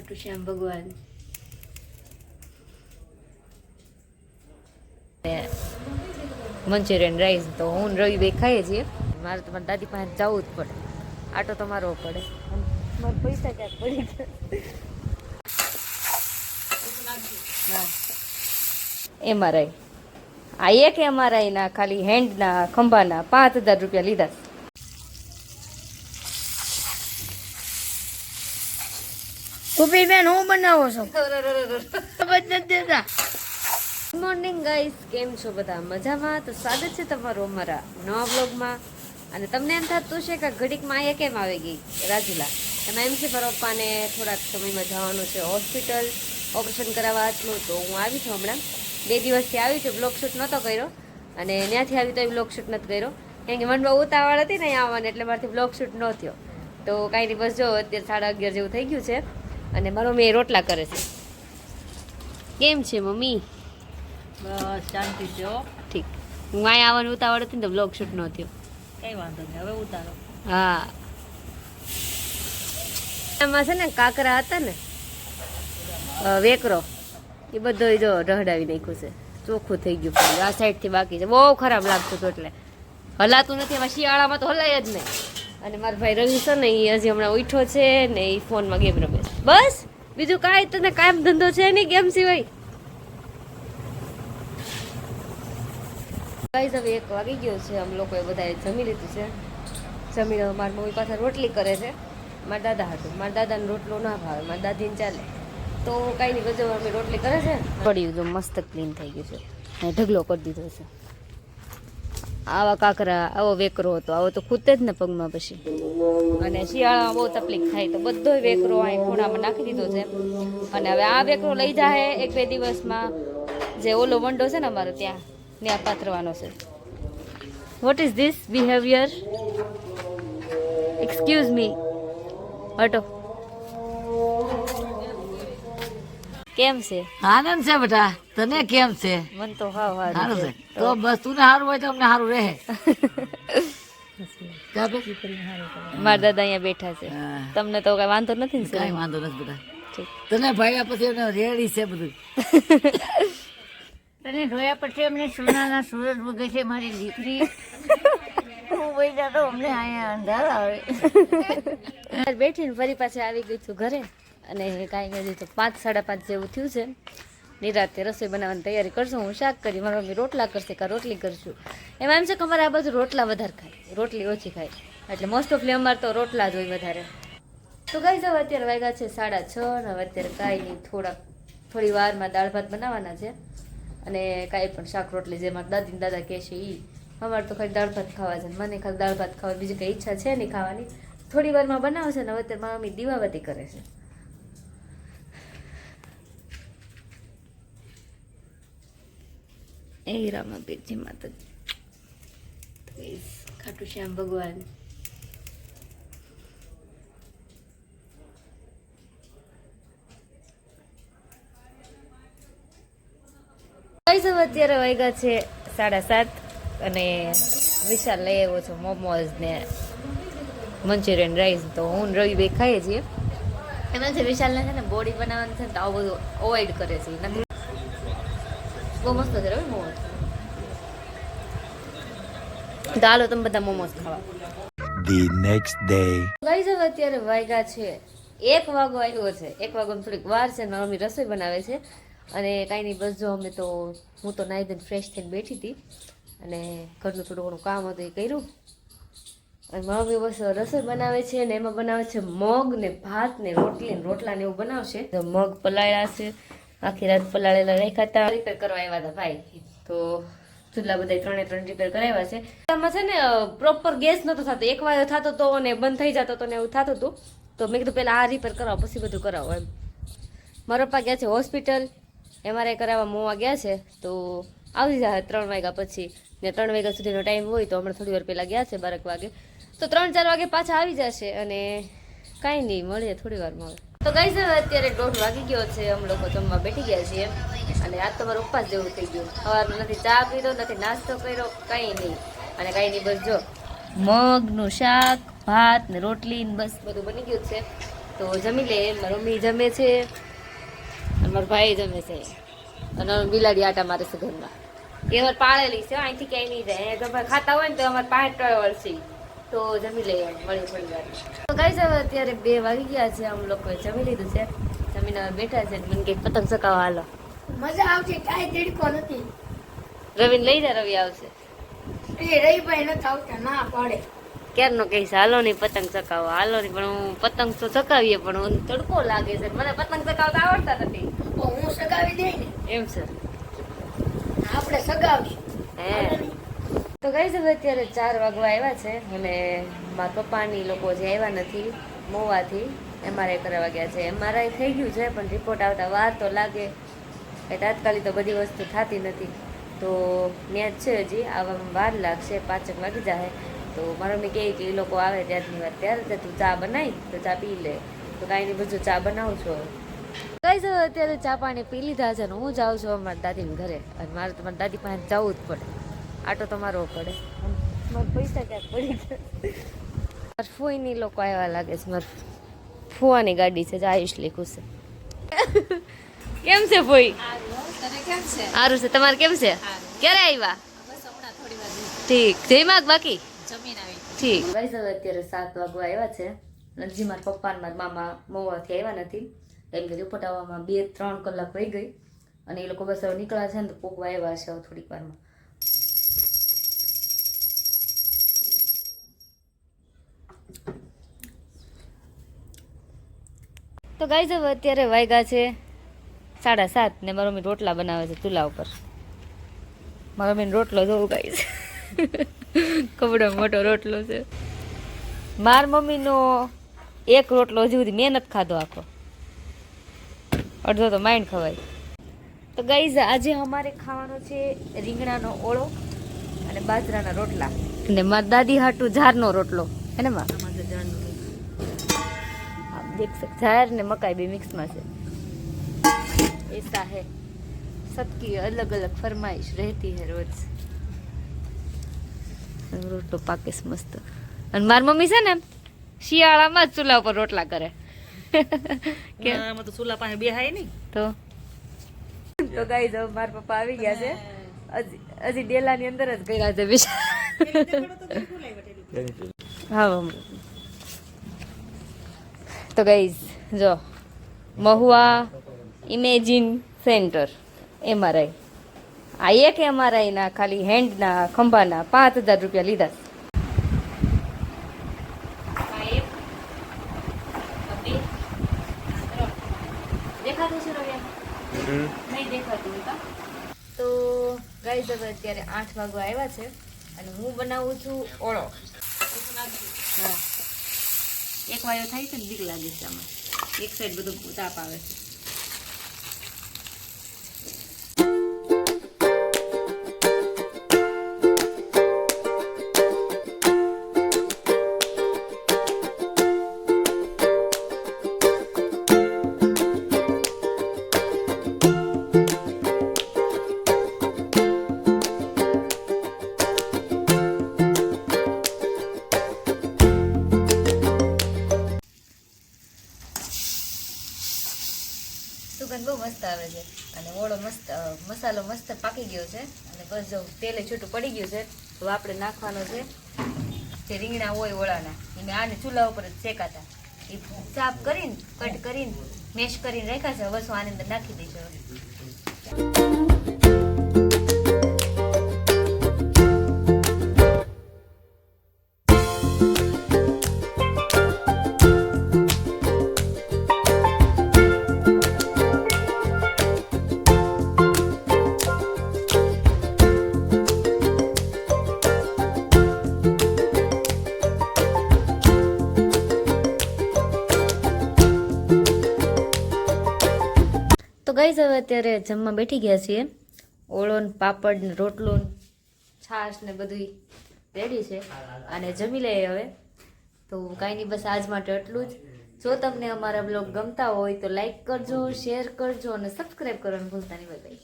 ખાટુ શ્યામ ભગવાન Manchurian rice તો હું રવિ બે ખાઈએ છીએ. મારે તો મારી દાદી પાસે જવું જ પડે, આટો તો મારવો પડે. મારા પૈસા ક્યાંક પડી ગયા. એમઆરઆઈ આ એક એમઆરઆઈ ના ખાલી હેન્ડના ખંભાના 5000 રૂપિયા લીધા. કુપી બેન હું બનાવો છો? ગુડ મોર્નિંગ ગાઈસ, કેમ છો બધા? મજામાં? તો સ્વાગત છે તમારું અમારા નવા બ્લોગમાં. અને તમને એમ થતું છે કે ઘડીકમાં અહીંયા કેમ આવી ગઈ રાજુલા? એમાં એમ છે મારા પપ્પાને થોડાક સમયમાં જવાનું છે હોસ્પિટલ ઓપરેશન કરાવવા હતું. તો હું આવી છું હમણાં 2 દિવસથી આવી છું. બ્લોગ શૂટ નહોતો કર્યો અને ત્યાંથી આવી તો બ્લોગ શૂટ નથી કર્યો, કેમ કે મને બહુ ઉતાવળ હતી ને અહીંયા આવવાની, એટલે મારાથી બ્લોગ શૂટ ન થયો. તો કાંઈ નહીં, બસ જો અત્યારે 11:30 જેવું થઈ ગયું છે અને મારો મમ્મી રોટલા કરે છે. કેમ છે મમ્મી? બસ શાંતિ છે હો. ઠીક. હું અહીંયા આવવાની ઉતાવળ હતી ને તો બ્લોગ શૂટ ન થયો. કઈ વાંધો નહીં, હવે ઉતારો. હા, એમાં છે ને કાકરા હતા ને વેકરો, એ બધો જો ઢહડાવી નાખ્યું છે, ચોખ્ખું થઈ ગયું. આ સાઈડથી બાકી છે, બહુ ખરાબ લાગતું હતું એટલે હલાતું નથી. એમાં શિયાળામાં તો હલાય જ નહીં. અને મારો ભાઈ રવિ છે ને, એ હજી હમણાં ઉઠ્યો છે ને એ ફોનમાં ગેમ રમે છે. બસ બીજું કાંઈ તને કાયમ ધંધો છે નહીં ગેમ સિવાય. ગાઈસ હવે 1 વાગી ગયો છે, અમે લોકોએ બધાએ જમી લીધું છે. જમીને મારી મમ્મી પાસે રોટલી કરે છે મારા દાદા હાટું. મારા દાદાને રોટલો ના ભાવે, મારા દાદીને ચાલે. તો કાંઈ નહીં, બધું અમે રોટલી કરે છે. પડ્યું જો મસ્ત ક્લીન થઈ ગયું છે અને ઢગલો કરી દીધો છે. આવા કાકરા, આવો વેકરો હતો, આવો તો ખૂતે જ ને પગમાં પછી. અને શિયાળામાં બહુ તકલીફ થાય તો બધો વેકરો અહીં ખૂણામાં નાખી દીધો છે. અને હવે આ વેકરો લઈ જાય 1-2 દિવસમાં જે ઓલો વંડો છે ને અમારો ત્યાં પાથરવાનો છે. What is this behaviour? Excuse me, હટો. કેમ છે? આનંદ છે બેટા, તને કેમ છે? મન તો હાવ સારું છે. તો બસ તું સારું હોય તો અમને સારું રહે. મારા દાદા અહીંયા બેઠા છે. તમને તો કઈ વાંધો નથી ને? કઈ વાંધો નથી બેટા. તને ભાઈ પછી રેડી છે બધું. તને જોયા પછી અમને સોનાના સૂરજ ઉગે છે મારી દીકરી. હું બેઠા તો અમને અહીંયા અંધારા આવે. બેઠીને ફરી પાછી આવી ગઈ છું ઘરે. અને કાંઈ હજી તો 5-5:30 જેવું થયું છે. નિરાતે રસોઈ બનાવવાની તૈયારી કરશું. હું શાક કરી, મારી મમ્મી રોટલા કરશે કાં રોટલી કરશું. એમાં એમ છે કે અમારે આ બાજુ રોટલા વધારે ખાય, રોટલી ઓછી ખાય. એટલે મોસ્ટ ઓફલી અમારે તો રોટલા જ હોય વધારે. તો ગાઈસ હવે અત્યારે વાગ્યા છે 6:30 અને હવે અત્યારે કાંઈ નહીં, થોડી વારમાં દાળ ભાત બનાવવાના છે. અને કાંઈ પણ શાક રોટલી જે મારા દાદી દાદા કહે છે એ. અમારે તો ખાલી દાળ ભાત ખાવા છે, મને ખાલી દાળ ભાત ખાવા, બીજી કંઈ ઈચ્છા છે નહીં ખાવાની. થોડી વારમાં બનાવશે ને હવે અત્યારે મારા મમ્મી દીવાબત્તી કરે છે. એ રામાબીરજી માતાજી, ખાટુ શ્યામ ભગવાન. અત્યારે વાગ્યા છે 7:30 અને વિશાલ લઈ આવ્યો છો મોમોઝ ને મંચુરિયન રાઈસ. તો હું રવિ બે ખાઈએ છીએ. એમાં છે વિશાલને છે ને બોડી બનાવવાનું છે ને તો આવું બધું અવોઇડ કરે છે. નથી બહુ મસ્ત છે રવિ મોમોઝ. તો હાલો તમે બધા મોમોઝ ખાવા. The next day. ગાઈસ હવે અત્યારે વાગ્યા છે 1 વાગો આવ્યો છે. 1 વાગવામાં થોડીક વાર છે. મારી મમ્મી રસોઈ બનાવે છે અને કાંઈ નહીં, બસ જો અમે તો હું તો નાહી ધોઈને ફ્રેશ થઈને બેઠી હતી અને ઘરનું થોડું ઘણું કામ હતું એ કર્યું. અને મારી મમ્મી બસ રસોઈ બનાવે છે ને એમાં બનાવે છે મગ ને ભાત ને રોટલી ને રોટલા ને એવું બનાવશે. તો મગ પલાળ્યા છે, આખી રાત પલાળેલા રાખ્યા હતા. રિપેર કરવા આવ્યા હતા ભાઈ, તો ચૂલા બધા 3 રિપેર કરાવ્યા છે. આમાં છે ને પ્રોપર ગેસ નહોતો થતો, એક વાર થતો તો અને બંધ થઈ જતો તો ને એવું થતું હતું. તો મેં કીધું પહેલાં આ રિપેર કરાવો પછી બધું કરાવો એમ. મારા પપ્પા ગયા છે હોસ્પિટલ, એમઆરઆઈ કરાવવા મોવા ગયા છે. તો આવી જાય 3 વાગ્યા પછી ને 3 વાગ્યા સુધીનો ટાઈમ હોય. તો હમણાં થોડી વાર પહેલાં ગયા છે 12 વાગે, તો 3-4 વાગે પાછા આવી જશે. અને કાંઈ નહીં, મળીએ થોડી વારમાં. તો ગાઈસ હવે અત્યારે 1:30 વાગી ગયો છે, અમે લોકો જમવા બેઠી ગયા છીએ. અને આજ તો મારો ઉપવાસ જેવું થઈ ગયું. સવારમાં નથી ચા પીધો, નથી નાસ્તો કર્યો, કંઈ નહીં. અને કાંઈ નહીં, બસ જો મગનું શાક, ભાત ને રોટલી ને બસ બધું બની ગયું છે. તો જમી લે. મારી મમ્મી જમે છે અને મારો ભાઈ જમે છે અને બિલાડી આટા મારે છે ઘરમાં. એ અમારે પાળેલી છે, અહીંથી ક્યાંય નહીં જાય. ગમે ખાતા હોય ને તો અમારે 5 વર્ષ તો જમી લઈએ મળી થોડી વાર. તો ગાઈસ હવે અત્યારે 2 વાગી ગયા છે. અમે લોકોએ જમી લીધું છે, જમીને હવે બેઠા છે. મને કંઈક પતંગ ચકાવવા હાલો. મજા આવશે, કાંઈ તડકો નથી. રવિને લઈ જા, રવિ આવશે. એ રવિભાઈ નથી આવતા, ના પાડે. ક્યારનો કહીશ હાલો નહીં પતંગ ચકાવવા, હાલો નહીં. પણ હું પતંગ તો ચકાવીએ પણ મને તડકો લાગે છે. મને પતંગ ચકાવતા આવડતા નથી. હું સગાવી દઈ ને, એમ છે. આપણે સગાવી. હે તો ગાઈસ હવે અત્યારે 4 વાગવા આવ્યા છે અને મારા પપ્પાની લોકો જે આવ્યા નથી મોવાથી MRI કરાવવા ગયા છે. MRI થઈ ગયું છે પણ રિપોર્ટ આવતા વાર તો લાગે. એ તાત્કાલિક તો બધી વસ્તુ થતી નથી, તો મેચ છે હજી આવવામાં વાર લાગશે. 5 વાગી જાય. તો મારા મમ્મી કહે કે એ લોકો આવે ત્યારની વાર ત્યારે તું ચા બનાવી તો ચા પી લે. તો કાંઈ નહીં, બધું ચા બનાવું છું. ગાઈસ હવે અત્યારે ચા પાણી પી લીધા છે ને હું જાઉં છું અમારા દાદીને ઘરે. અને મારે તો મારી દાદી પાસે જવું જ પડે, આટો તો મારવો પડે. મારા પૈસા ક્યાંક પડી ગયા. મારા ફોઈની લોકો આવ્યા લાગે છે. મારા ફુવાની ગાડી છે, આયુષ લીખું છે. કેમ છે ફોઈ? સારું છે. તમારે કેમ છે? ક્યારે આવ્યા? ઠીક. જઈમાં બાકી ઠીક. ગાઈસ હવે અત્યારે 7 વાગવા આવ્યા છે. હજી મારા પપ્પા અને મારા મામા મોવાથી આવ્યા નથી, કેમ કે રિપોર્ટ આવવામાં 2-3 કલાક વહી ગઈ. અને એ લોકો બસ હવે નીકળ્યા છે ને તો પોગવા આવ્યા છે થોડીક વારમાં. તો ગાઈસ હવે અત્યારે વાગ્યા છે 7:30 ને મારો મમ્મી રોટલા બનાવે છે ચૂલા ઉપર. મારો મમ્મીનો રોટલો જોવું ગાઈસ, કબડો મોટો રોટલો છે. માર મમ્મીનો એક રોટલો હજી સુધી મેં નથી ખાધો આખો, અડધો તો માઇન્ડ ખવાય. તો ગાઈઝ આજે અમારે ખાવાનો છે રીંગણાનો ઓળો અને બાજરાના રોટલા અને મારી દાદી હાટુ ઝારનો રોટલો હે ને માં? આપ દેખ सकते ઝાર ને મકાઈ બે મિક્સમાં છે. ऐसा है, सबकी अलग अलग फरमाइश रहती है रोज. રોટલો પાકે છે મસ્ત. અને મારી મમ્મી છે ને શિયાળામાં જ ચૂલા ઉપર રોટલા કરે. તો ચૂલા પાસે બેહાય નહીં તો ગાઈસ હવે મારા પપ્પા આવી ગયા છે. હજી ડેલાની અંદર જ કર્યા છે બિચારા. હા તો ગાઈસ જો મહુવા ઇમેજિન સેન્ટર MRI. આ એક MRI ના ખાલી હેન્ડના ખંભાના 5000 રૂપિયા લીધા. દેખાતું છે રવિ? નહીં દેખાતું. તો ગાઈસ હવે અત્યારે 8 વાગવા આવ્યા છે અને હું બનાવું છું ઓળો. હા, એક વાયો થાય છે ને બીક લાગે છે આમાં. એક સાઈડ બધું તાપ આવે છે. સુગંધ બહુ મસ્ત આવે છે અને ઓળો મસ્ત મસાલો મસ્ત પાકી ગયો છે અને બસ જો તેલે છૂટું પડી ગયું છે. તો આપણે નાખવાનો છે જે રીંગણા હોય ઓળાના, એને આને ચૂલા ઉપર જ શેકાતા એ સાફ કરીને કટ કરીને મેશ કરીને રાખ્યા છે. હવે શું આની અંદર નાખી દઈશું. ગાઈસ હવે અત્યારે જમવા બેઠી ગયા છીએ. ઓળો ને પાપડ ને રોટલો ને છાશ ને બધું રેડી છે અને જમી લઈએ હવે. તો કાંઈ નહીં, બસ આજ માટે એટલું જ. જો તમને અમારા બ્લોગ ગમતા હોય તો લાઈક કરજો, શેર કરજો અને સબસ્ક્રાઈબ કરવાનું ભૂલતા નહીં. Bye bye.